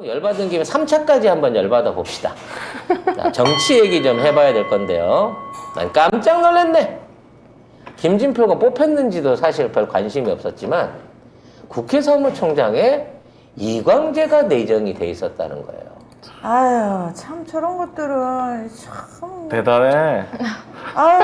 열받은 김에 3차까지 한번 열받아 봅시다. 자, 정치 얘기 좀 해봐야 될 건데요. 난 깜짝 놀랐네. 김진표가 뽑혔는지도 사실 별 관심이 없었지만 국회 사무총장에 이광재가 내정이 돼 있었다는 거예요. 아유, 참 저런 것들은 참 대단해. 아유,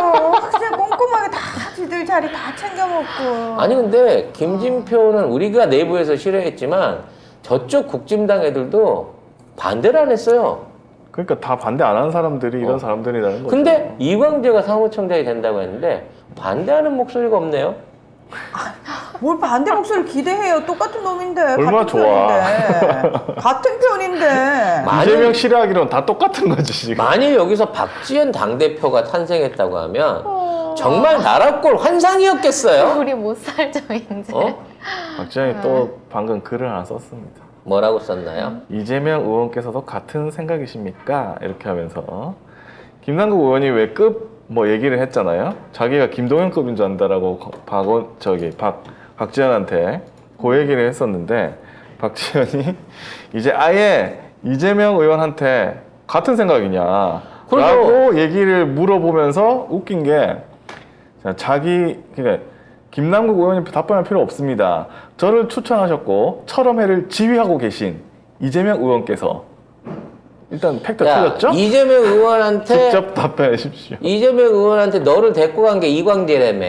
그냥 꼼꼼하게 다 지들 자리 다 챙겨 먹고. 아니 근데 김진표는 우리가 내부에서 싫어했지만 저쪽 국진당 애들도 반대를 안 했어요. 그러니까 다 반대 안 하는 사람들이 이런 사람들이라는 거죠. 근데 이광재가 사무총장이 된다고 했는데 반대하는 목소리가 없네요. 뭘 반대 목소리 기대해요. 똑같은 놈인데. 얼마나 같은 좋아. 편인데. 같은 편인데. 이재명 싫어하기로는 다 똑같은 거지 지금. 만일 여기서 박지원 당대표가 탄생했다고 하면 정말 나라꼴 환상이었겠어요. 우리 못 살죠 이제. 박지원이 또 방금 글을 하나 썼습니다. 뭐라고 썼나요? 이재명 의원께서도 같은 생각이십니까? 이렇게 하면서 김남국 의원이 왜 급 뭐 얘기를 했잖아요. 자기가 김동연급인 줄 안다라고 박지원한테 그 얘기를 했었는데 박지원이 이제 아예 이재명 의원한테 같은 생각이냐 라고 얘기를 물어보면서 웃긴 게 그러니까 김남국 의원님 답변할 필요 없습니다. 저를 추천하셨고 철험회를 지휘하고 계신 이재명 의원께서 일단 팩트 틀렸죠? 이재명 의원한테 직접 답변해 주십시오. 이재명 의원한테 너를 데리고 간 게 이광재라며.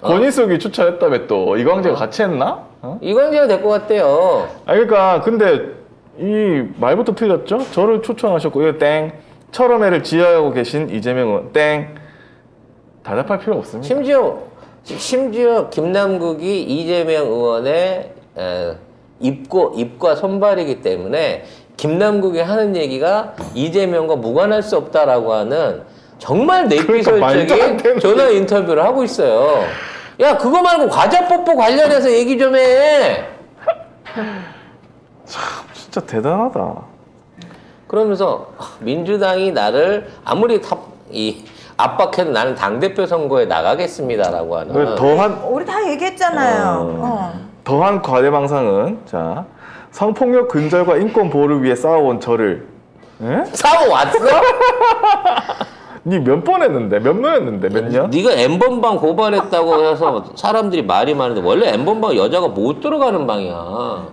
권인숙이 추천했다며 또 이광재가 같이 했나? 이광재가 데리고 갔대요. 그러니까 근데 이 말부터 틀렸죠? 저를 추천하셨고 이거 땡. 철험회를 지휘하고 계신 이재명 의원 땡. 대답할 필요 없습니다. 심지어 김남국이 이재명 의원의 입과 손발이기 때문에 김남국이 하는 얘기가 이재명과 무관할 수 없다라고 하는 정말 내피설적인 전화 인터뷰를 하고 있어요. 야, 그거 말고 과자 뽀뽀 관련해서 얘기 좀 해. 참 진짜 대단하다. 그러면서 민주당이 나를 아무리 압박해도 나는 당대표 선거에 나가겠습니다라고 하는. 우리 다 얘기했잖아요. 더한 과대망상은 자 성폭력 근절과 인권 보호를 위해 싸워온 저를 싸워왔어? 니 몇 번 했는데? 몇 년 했는데? 몇 년? 네가 N번방 고발했다고 해서 사람들이 말이 많은데 원래 N번방 여자가 못 들어가는 방이야.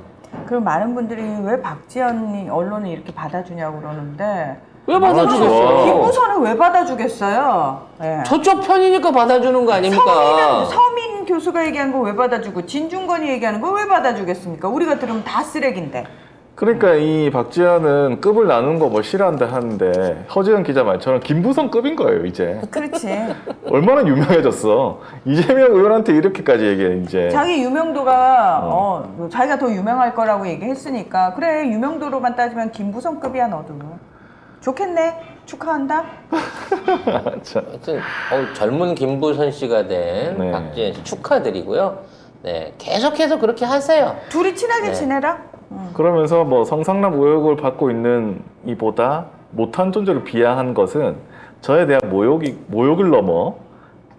그럼 많은 분들이 왜 박지원이 언론을 이렇게 받아주냐고 그러는데 왜 받아주겠어? 김무선은 왜 받아주겠어요? 예. 저쪽 편이니까 받아주는 거 아닙니까? 서민 교수가 얘기한 거 왜 받아주고 진중권이 얘기하는 거 왜 받아주겠습니까? 우리가 들으면 다 쓰레기인데. 그러니까 이 박지원은 급을 나누는 거 뭐 싫어한다 하는데 허지영 기자 말처럼 김부선급인 거예요 이제. 그렇지. 얼마나 유명해졌어. 이재명 의원한테 이렇게까지 얘기해 이제. 자기 유명도가 자기가 더 유명할 거라고 얘기했으니까 그래 유명도로만 따지면 김부선급이야 너도. 좋겠네. 축하한다. 하여튼 젊은 김부선 씨가 된 네. 박지원 씨 축하드리고요. 네, 계속해서 그렇게 하세요. 둘이 친하게 지내라. 그러면서 뭐 성상납 의혹을 받고 있는 이보다 못한 존재를 비하한 것은 저에 대한 모욕을 넘어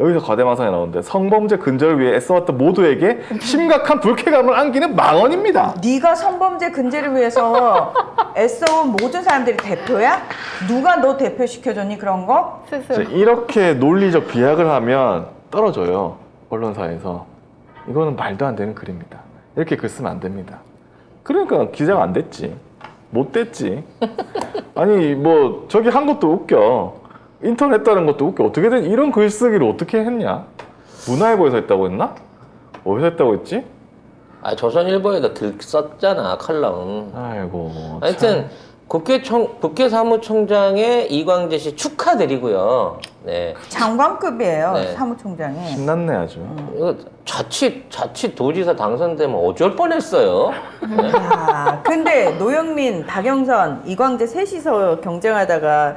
여기서 과대망상이 나오는데 성범죄 근절을 위해 애써왔던 모두에게 심각한 불쾌감을 안기는 망언입니다. 네가 성범죄 근절을 위해서 애써온 모든 사람들이 대표야? 누가 너 대표 시켜줬니 그런 거? 스스로. 이렇게 논리적 비약을 하면 떨어져요. 언론사에서. 이거는 말도 안 되는 글입니다. 이렇게 글 쓰면 안 됩니다. 그러니까 기자가 안 됐지. 못 됐지. 아니 뭐 저기 한 것도 웃겨. 인터넷 했다는 것도 웃겨. 어떻게든 이런 글쓰기를 어떻게 했냐? 문화일보에서 했다고 했나? 어디서 했다고 했지? 조선일보에도 글 썼잖아, 칼럼. 아이고. 하여튼 국회 사무총장의 이광재 씨 축하드리고요. 네. 장관급이에요. 네. 사무총장이. 신났네 아주. 이거 자칫 도지사 당선되면 어쩔 뻔했어요. 네. 야, 근데 노영민, 박영선, 이광재 셋이서 경쟁하다가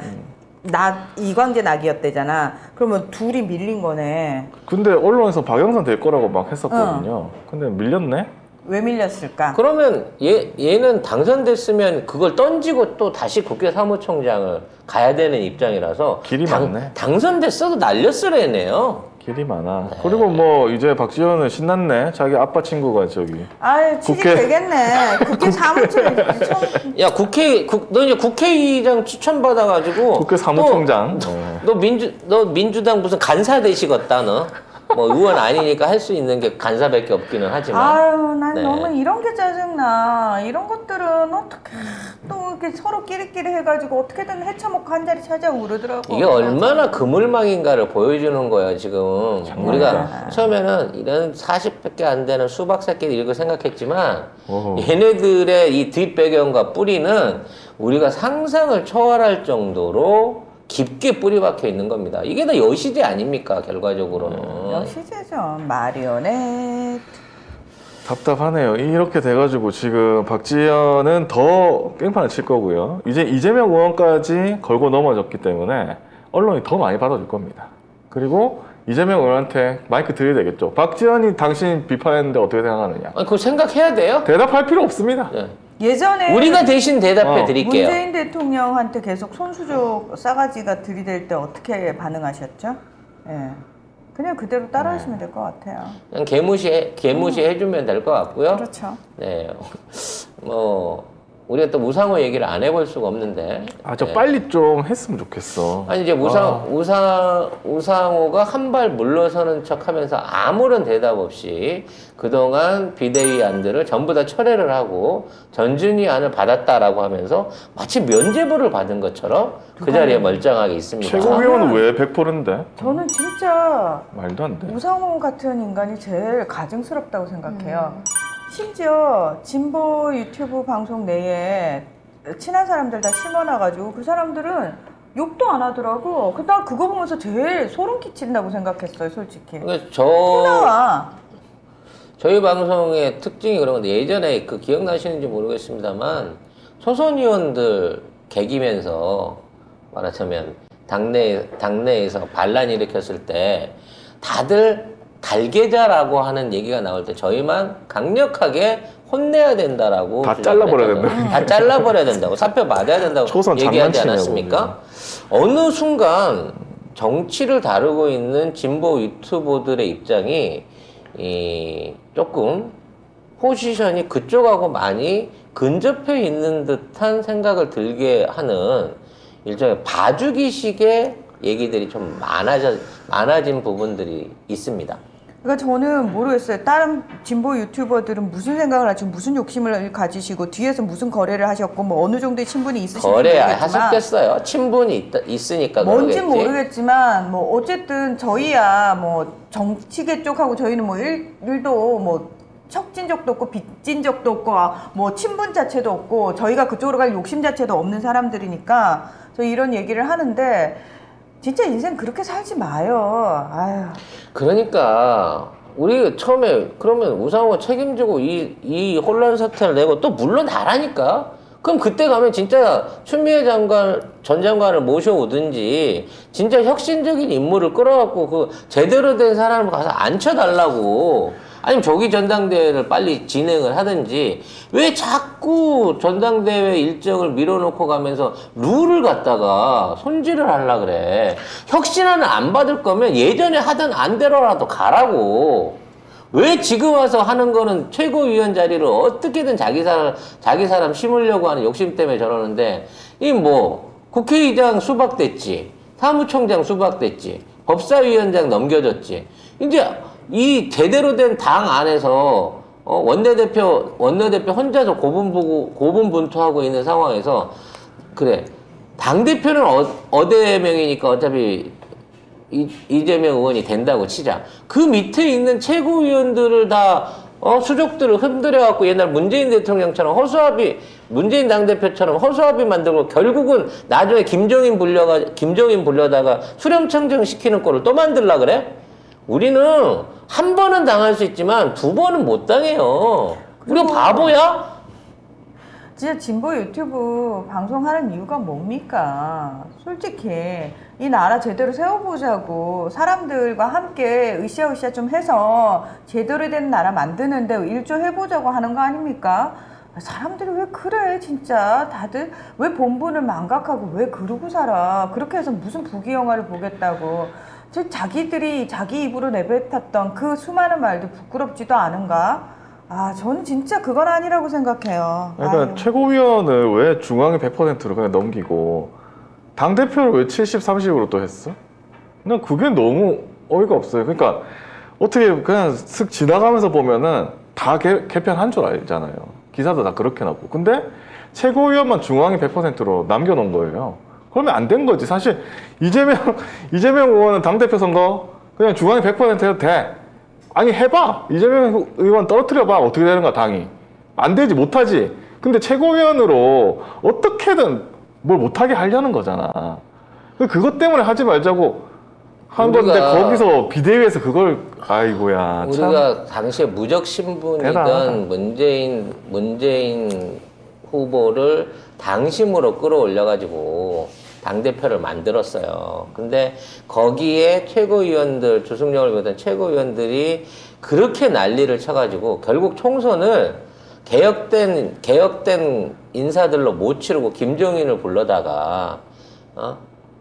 이광재 낙이었대잖아. 그러면 둘이 밀린 거네. 근데 언론에서 박영선 될 거라고 막 했었거든요. 근데 밀렸네? 왜 밀렸을까? 그러면 얘는 당선됐으면 그걸 던지고 또 다시 국회 사무총장을 가야 되는 입장이라서 길이 많네. 당선됐어도 날렸으래네요. 길이 많아. 그리고 뭐 이제 박지원은 신났네. 자기 아빠 친구가 저기. 아유, 취직 국회- 되겠네. 국회 사무처 야 너 이제 국회의장 추천 받아가지고 국회 사무총장. 네. 너 민주당 무슨 간사 되시겠다 너. 뭐 의원 아니니까 할 수 있는 게 간사밖에 없기는 하지만. 아유, 난 네. 너무 이런 게 짜증나. 이런 것들은 어떻게 또 이렇게 서로 끼리끼리 해가지고 어떻게든 헤쳐먹고 한 자리 찾아오고 그러더라고. 이게 얼마나 그물망인가를 보여주는 거예요 지금. 우리가 처음에는 이런 40밖에 안 되는 수박 새끼들 이렇게 생각했지만 어허. 얘네들의 이 뒷배경과 뿌리는 우리가 상상을 초월할 정도로 깊게 뿌리 박혀 있는 겁니다. 이게 다 여시제 아닙니까 결과적으로는. 여시제죠. 마리오넷. 답답하네요. 이렇게 돼가지고 지금 박지원은 더 깽판을 칠 거고요. 이제 이재명 의원까지 걸고 넘어졌기 때문에 언론이 더 많이 받아줄 겁니다. 그리고 이재명 의원한테 마이크 드려야 되겠죠. 박지원이 당신 비판했는데 어떻게 생각하느냐. 아니, 그거 생각해야 돼요. 대답할 필요 없습니다. 예. 예전에 우리가 대신 대답해 드릴게요. 문재인 대통령한테 계속 손수족 싸가지가 들이댈 때 어떻게 반응하셨죠? 예. 그냥 그대로 따라하시면 될 것 같아요. 그냥 개무시 해주면 될 것 같고요. 그렇죠. 네, 뭐 우리가 또 우상호 얘기를 안 해볼 수가 없는데. 저 빨리 좀 했으면 좋겠어. 아니 이제 우상호가 한 발 물러서는 척하면서 아무런 대답 없이 그동안 비대위 안들을 전부 다 철회를 하고 전준위 안을 받았다라고 하면서 마치 면죄부를 받은 것처럼 그 자리에 멀쩡하게 있습니다. 최고위원은 왜 100%인데? 저는 진짜 말도 안 돼. 우상호 같은 인간이 제일 가증스럽다고 생각해요. 심지어 진보 유튜브 방송 내에 친한 사람들 다 심어놔가지고 그 사람들은 욕도 안 하더라고. 나 그거 보면서 제일 소름 끼친다고 생각했어요, 솔직히. 그러니까 또 나와. 저희 방송의 특징이 그런 건데 예전에 그 기억나시는지 모르겠습니다만 소선 의원들 개기면서 말하자면 당내에서 반란 일으켰을 때 다들 달계자라고 하는 얘기가 나올 때 저희만 강력하게 혼내야 된다라고 다 잘라버려야 된다. 다 잘라버려야 된다고 사표 받아야 된다고 초선 얘기하지 장난치냐고, 않았습니까? 어느 순간 정치를 다루고 있는 진보 유튜버들의 입장이 조금 포지션이 그쪽하고 많이 근접해 있는 듯한 생각을 들게 하는 일종의 봐주기식의 얘기들이 좀 많아진 부분들이 있습니다. 그러니까 저는 모르겠어요. 다른 진보 유튜버들은 무슨 생각을 하시고 무슨 욕심을 가지시고 뒤에서 무슨 거래를 하셨고 뭐 어느 정도의 친분이 있으신지 거래 모르겠지만 하셨겠어요. 친분이 있으니까 뭔진 그러겠지. 모르겠지만 뭐 어쨌든 저희야 뭐 정치계 쪽하고 저희는 뭐 일도 뭐 척진 적도 없고 빚진 적도 없고 뭐 친분 자체도 없고 저희가 그쪽으로 갈 욕심 자체도 없는 사람들이니까 저 이런 얘기를 하는데 진짜 인생 그렇게 살지 마요. 아유. 그러니까 우리 처음에 그러면 우상호가 책임지고 이 혼란 사태를 내고 또 물러나라니까. 그럼 그때 가면 진짜 추미애 전 장관을 모셔오든지 진짜 혁신적인 인물을 끌어갖고 그 제대로 된 사람을 가서 앉혀달라고. 아니면 조기 전당대회를 빨리 진행을 하든지 왜 자꾸 전당대회 일정을 밀어놓고 가면서 룰을 갖다가 손질을 하려고 그래. 혁신안을 안 받을 거면 예전에 하던 안대로라도 가라고. 왜 지금 와서 하는 거는 최고위원 자리를 어떻게든 자기 사람 심으려고 하는 욕심 때문에 저러는데 이 뭐 국회의장 수박됐지, 사무총장 수박됐지, 법사위원장 넘겨졌지. 이제 이 제대로 된 당 안에서 원내대표 혼자서 고분분투하고 있는 상황에서 그래 당대표는 어대명이니까 어차피 이재명 의원이 된다고 치자. 그 밑에 있는 최고위원들을 다 수족들을 흔들어갖고 옛날 문재인 대통령처럼 문재인 당대표처럼 허수아비 만들고 결국은 나중에 김종인 불려다가 수렴청정 시키는 꼴을 또 만들라 그래? 우리는 한 번은 당할 수 있지만 두 번은 못 당해요. 우리가 바보야? 진짜 진보 유튜브 방송하는 이유가 뭡니까? 솔직히 이 나라 제대로 세워보자고 사람들과 함께 으쌰으쌰 좀 해서 제대로 된 나라 만드는데 일조해보자고 하는 거 아닙니까? 사람들이 왜 그래 진짜 다들 왜 본분을 망각하고 왜 그러고 살아. 그렇게 해서 무슨 부귀영화를 보겠다고. 자기들이 자기 입으로 내뱉었던 그 수많은 말들 부끄럽지도 않은가? 아, 저는 진짜 그건 아니라고 생각해요. 그러니까 아유. 최고위원을 왜 중앙이 100%로 그냥 넘기고 당대표를 왜 70, 30으로 또 했어? 난 그게 너무 어이가 없어요. 그러니까 어떻게 그냥 슥 지나가면서 보면은 다 개편한 줄 알잖아요. 기사도 다 그렇게 나고. 근데 최고위원만 중앙이 100%로 남겨놓은 거예요. 그러면 안 된 거지. 사실 이재명 의원은 당대표 선거 그냥 중앙이 100% 해도 돼. 아니 해봐. 이재명 의원 떨어뜨려봐. 어떻게 되는 거야 당이. 안 되지. 못하지. 근데 최고위원으로 어떻게든 뭘 못하게 하려는 거잖아. 그것 때문에 하지 말자고 한 건데 거기서 비대위에서 그걸 아이고야 참. 우리가 당시에 무적 신분이던 대단하다. 문재인 후보를 당심으로 끌어올려가지고 당대표를 만들었어요. 근데 거기에 최고위원들, 주승용을 비롯한 최고위원들이 그렇게 난리를 쳐가지고 결국 총선을 개혁된 인사들로 못 치르고 김종인을 불러다가,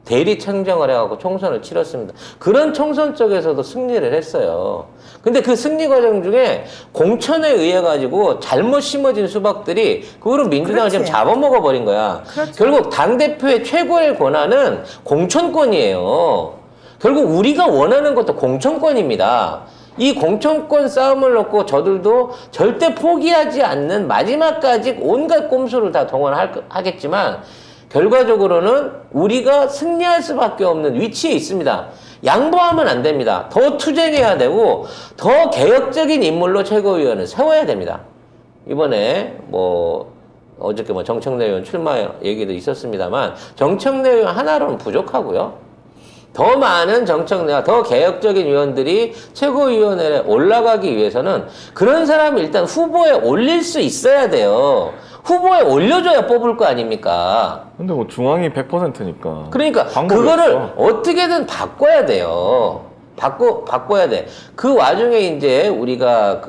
대리 청정을 해갖고 총선을 치렀습니다. 그런 총선 쪽에서도 승리를 했어요. 근데 그 승리 과정 중에 공천에 의해 가지고 잘못 심어진 수박들이 그거로 민주당을 그렇지. 지금 잡아먹어 버린 거야. 그렇죠. 결국 당대표의 최고의 권한은 공천권이에요. 결국 우리가 원하는 것도 공천권입니다. 이 공천권 싸움을 놓고 저들도 절대 포기하지 않는 마지막까지 온갖 꼼수를 다 동원하겠지만 결과적으로는 우리가 승리할 수밖에 없는 위치에 있습니다. 양보하면 안 됩니다. 더 투쟁해야 되고 더 개혁적인 인물로 최고위원을 세워야 됩니다. 이번에 어저께 정청래 의원 출마 얘기도 있었습니다만 정청래 의원 하나로는 부족하고요. 더 많은 정청래와 더 개혁적인 의원들이 최고위원회에 올라가기 위해서는 그런 사람을 일단 후보에 올릴 수 있어야 돼요. 후보에 올려줘야 뽑을 거 아닙니까? 근데 뭐 중앙이 100%니까. 그러니까 방법이 그거를 없어. 어떻게든 바꿔야 돼요. 바꿔야 돼. 그 와중에 이제 우리가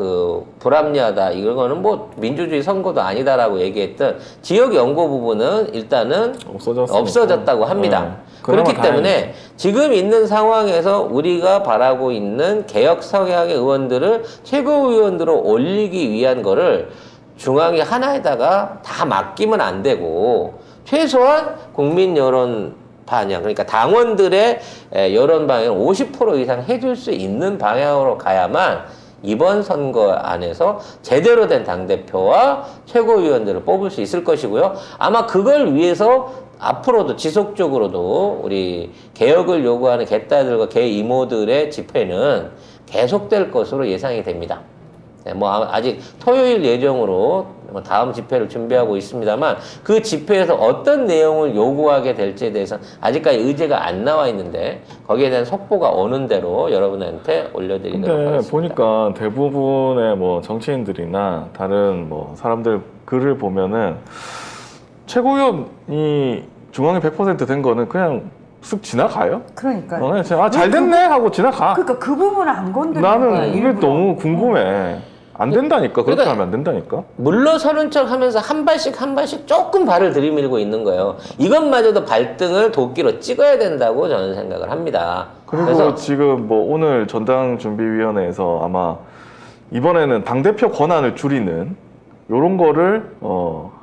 불합리하다. 이거는 민주주의 선거도 아니다라고 얘기했던 지역 연고 부분은 일단은 없어졌다고 합니다. 네. 그렇기 그나마 때문에 다행이지. 지금 있는 상황에서 우리가 바라고 있는 개혁 성향의 의원들을 최고위원으로 올리기 위한 거를 중앙이 하나에다가 다 맡기면 안 되고 최소한 국민 여론 반영, 그러니까 당원들의 여론 반영을 50% 이상 해줄 수 있는 방향으로 가야만 이번 선거 안에서 제대로 된 당대표와 최고위원들을 뽑을 수 있을 것이고요. 아마 그걸 위해서 앞으로도 지속적으로도 우리 개혁을 요구하는 개딸들과 개 이모들의 집회는 계속될 것으로 예상이 됩니다. 아직 토요일 예정으로 다음 집회를 준비하고 있습니다만 그 집회에서 어떤 내용을 요구하게 될지에 대해서는 아직까지 의제가 안 나와 있는데 거기에 대한 속보가 오는 대로 여러분한테 올려드리도록 근데 하겠습니다. 보니까 대부분의 정치인들이나 다른 사람들 글을 보면은 최고위원이 중앙이 100% 된 거는 그냥 쓱 지나가요. 그러니까요. 잘 됐네 하고 지나가. 그러니까 그 부분을 안 건드리는 거야. 나는 이게 일부러. 너무 궁금해. 안 된다니까. 그렇게 그러니까 하면 안 된다니까. 물러서는 척 하면서 한 발씩 조금 발을 들이밀고 있는 거예요. 이것마저도 발등을 도끼로 찍어야 된다고 저는 생각을 합니다. 그리고 그래서 지금 오늘 전당준비위원회에서 아마 이번에는 당대표 권한을 줄이는 요런 거를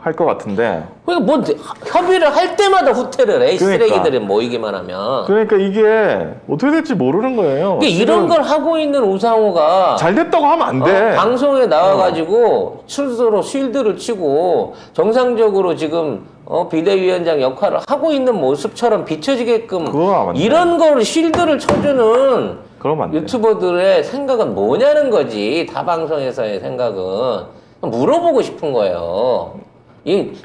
할 것 같은데. 그러니까 협의를 할 때마다 후퇴를 해. 이 그러니까. 쓰레기들이 모이기만 하면. 그러니까 이게 어떻게 될지 모르는 거예요. 그러니까 이런 걸 하고 있는 우상호가 잘 됐다고 하면 안 돼. 방송에 나와가지고 스스로 쉴드를 치고 정상적으로 지금 비대위원장 역할을 하고 있는 모습처럼 비춰지게끔 그거 하면 안 돼. 이런 걸 쉴드를 쳐주는 그러면 안 돼. 유튜버들의 생각은 뭐냐는 거지. 타 방송에서의 생각은 물어보고 싶은 거예요.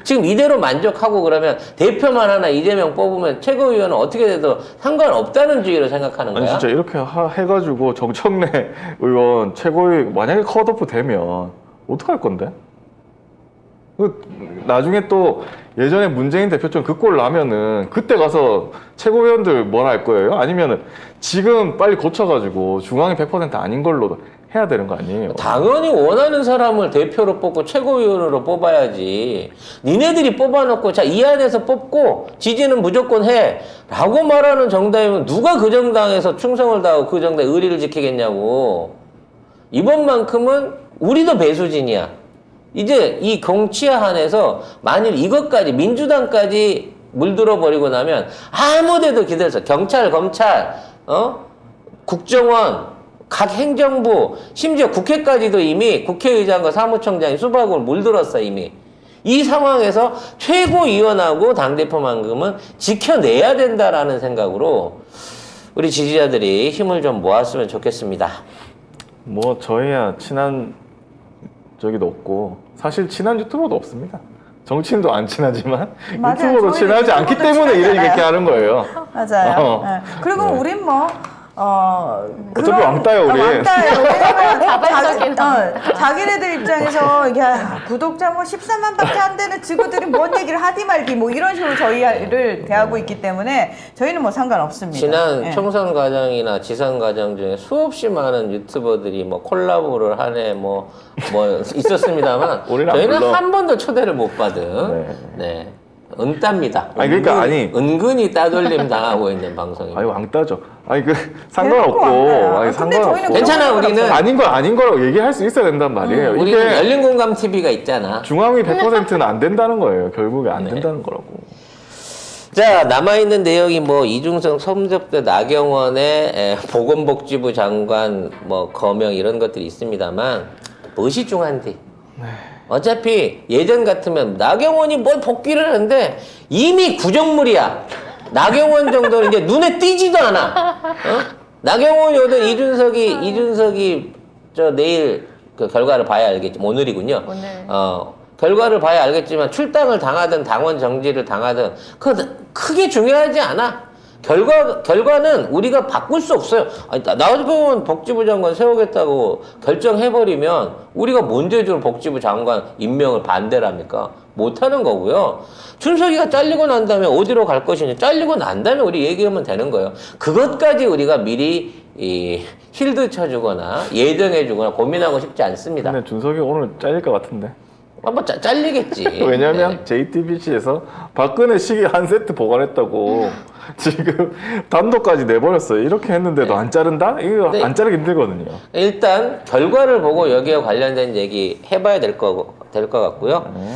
지금 이대로 만족하고 그러면 대표만 하나 이재명 뽑으면 최고위원은 어떻게 돼도 상관없다는 주의로 생각하는 아니 거야. 진짜 이렇게 해가지고 정청래 의원 최고위 만약에 컷오프 되면 어떡할 건데? 나중에 또 예전에 문재인 대표처럼 그 꼴 나면은 그때 가서 최고위원들 뭐라 할 거예요? 아니면은 지금 빨리 고쳐가지고 중앙이 100% 아닌 걸로 해야 되는 거 아니에요? 당연히 원하는 사람을 대표로 뽑고 최고위원으로 뽑아야지. 니네들이 뽑아놓고 자 이 안에서 뽑고 지지는 무조건 해 라고 말하는 정당이면 누가 그 정당에서 충성을 다하고 그 정당의 의리를 지키겠냐고. 이번만큼은 우리도 배수진이야. 이제 이 정치에 한해서 만일 이것까지 민주당까지 물들어 버리고 나면 아무 데도 기댈 수 없어. 경찰, 검찰, 국정원, 각 행정부, 심지어 국회까지도 이미 국회의장과 사무총장이 수박으로 물들었어 이미. 이 상황에서 최고위원하고 당대표만큼은 지켜내야 된다라는 생각으로 우리 지지자들이 힘을 좀 모았으면 좋겠습니다. 뭐 저희야 친한 저기도 없고 사실 친한 유튜버도 없습니다. 정치인도 안 친하지만 맞아요. 유튜버도 저희는 친하지 않기 유튜버도 때문에 이렇게 친하잖아요. 하는 거예요. 맞아요. 네. 그리고 네. 우린 뭐, 어차피 왕따예요, 우리. 왕따예요. 왜냐면 자발적인 자기네들 입장에서 이게 구독자 뭐 13만 밖에 안 되는 지구들이 뭔 얘기를 하디 말디 뭐 이런 식으로 저희를 대하고 있기 때문에 저희는 뭐 상관없습니다. 지난 네. 총선 과정이나 지선 과정 중에 수없이 많은 유튜버들이 뭐 콜라보를 하네 뭐 있었습니다만 우리는 안 저희는 불러. 한 번도 초대를 못 받은 네. 은따입니다. 아니, 그러니까 아니. 은근히 따돌림 당하고 있는 방송입니다. 아니 왕따죠. 아니 그 대놓고 상관없고 왕따야. 아니 근데 상관없고 저희는 괜찮아, 그런 건 우리는. 없어요. 아닌 거 아닌 거라고 얘기할 수 있어야 된단 말이에요. 우리는 이게 열린 공감 TV가 있잖아. 중앙위 100%는 안 된다는 거예요. 결국에 안 네. 된다는 거라고. 자, 남아있는 내용이 뭐, 이중성 섭렵대 나경원의 보건복지부 장관 뭐, 거명 이런 것들이 있습니다만, 무엇이 중요한디? 어차피 예전 같으면 나경원이 뭘 복귀를 하는데 이미 구정물이야. 나경원 정도는 이제 눈에 띄지도 않아. 나경원이 오든 이준석이 저 내일 그 결과를 봐야 알겠지만, 오늘이군요. 오늘. 결과를 봐야 알겠지만 출당을 당하든 당원 정지를 당하든 크게 중요하지 않아. 결과는 우리가 바꿀 수 없어요. 아니, 나경원 복지부 장관 세우겠다고 결정해버리면 우리가 뭔 죄로 복지부 장관 임명을 반대를 합니까? 못하는 거고요. 준석이가 잘리고 난 다음에 어디로 갈 것이냐. 잘리고 난 다음에 우리 얘기하면 되는 거예요. 그것까지 우리가 미리 힐드 쳐주거나 예정해주거나 고민하고 싶지 않습니다. 근데 준석이 오늘 잘릴 것 같은데. 뭐 잘리겠지. 왜냐면 네. JTBC에서 박근혜 시계 한 세트 보관했다고 지금 단독까지 내버렸어요. 이렇게 했는데도 안 자른다? 이거 네. 안 자르기 힘들거든요. 일단 결과를 보고 여기에 관련된 얘기 해봐야 될 것 같고요. 네.